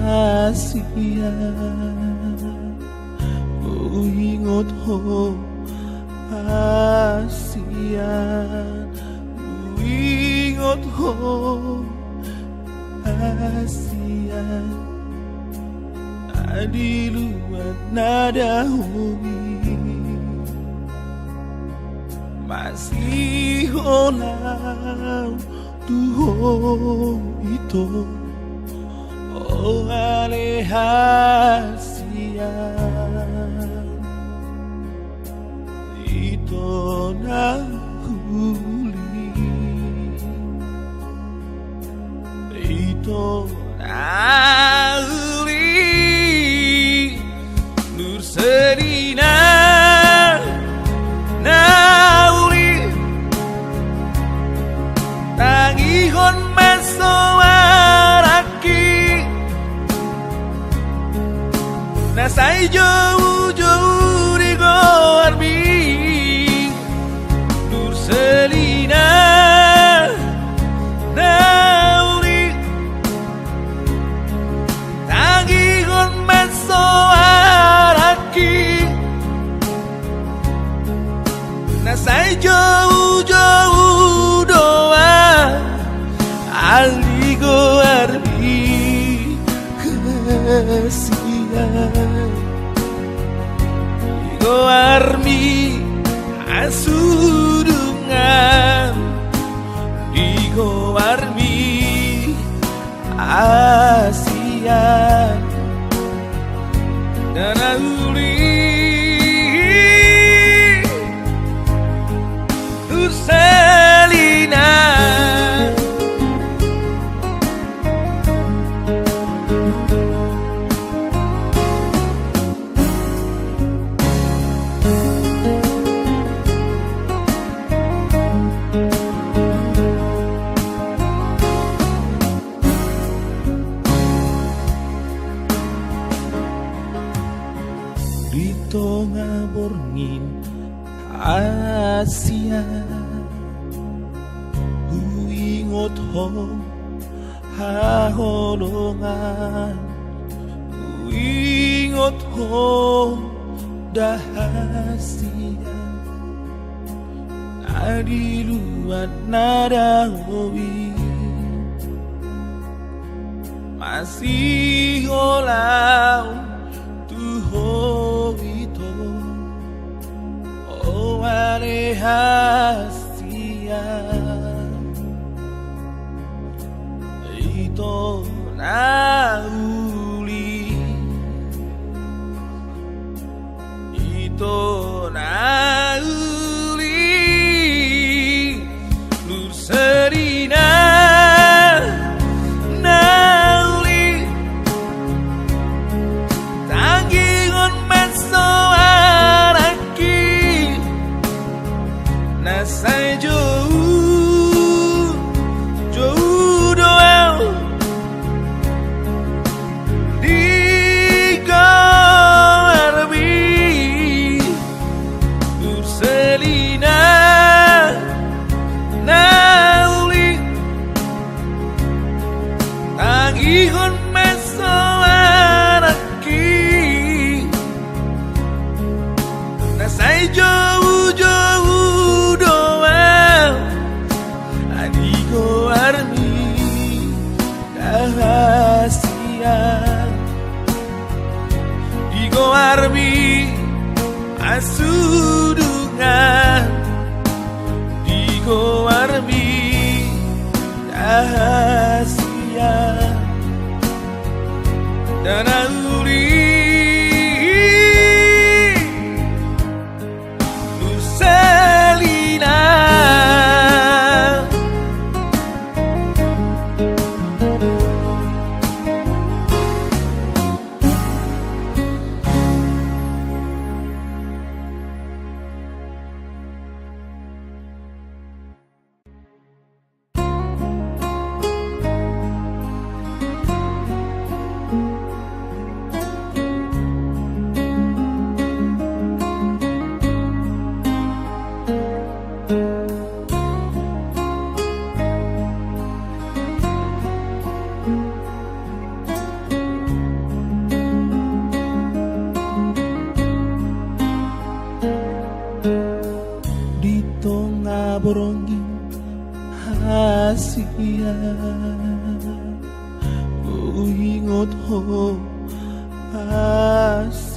Asian ingot ho Asian ingot ho Asian di luar nada hobi masih olau tuh itu oh alehasian itu nahuli itu nahuli nur sedina nauli tangihon mesoaraki nasai jauh-jauh di gorbi nur selina nauli tangihon mesoaraki nasai jauh-jauh doa aligo arbi kesian aligo arbi asudungan aligo arbi asian dan auli Selina Rito ngaborngin Asia ingot ho haholongan ingot ho dahasia adi luat nada hobi masih olau tu hobi to oh alehasian ito nauli nur serina nauli tanggingon mesoaraki nasai jauh Ihon mesoaraki nasai jauh-jauh doa adigo armi rahasia digo armi asudungan digo armi rahasia dan auli Selina borongin Asia Uingot ho Asia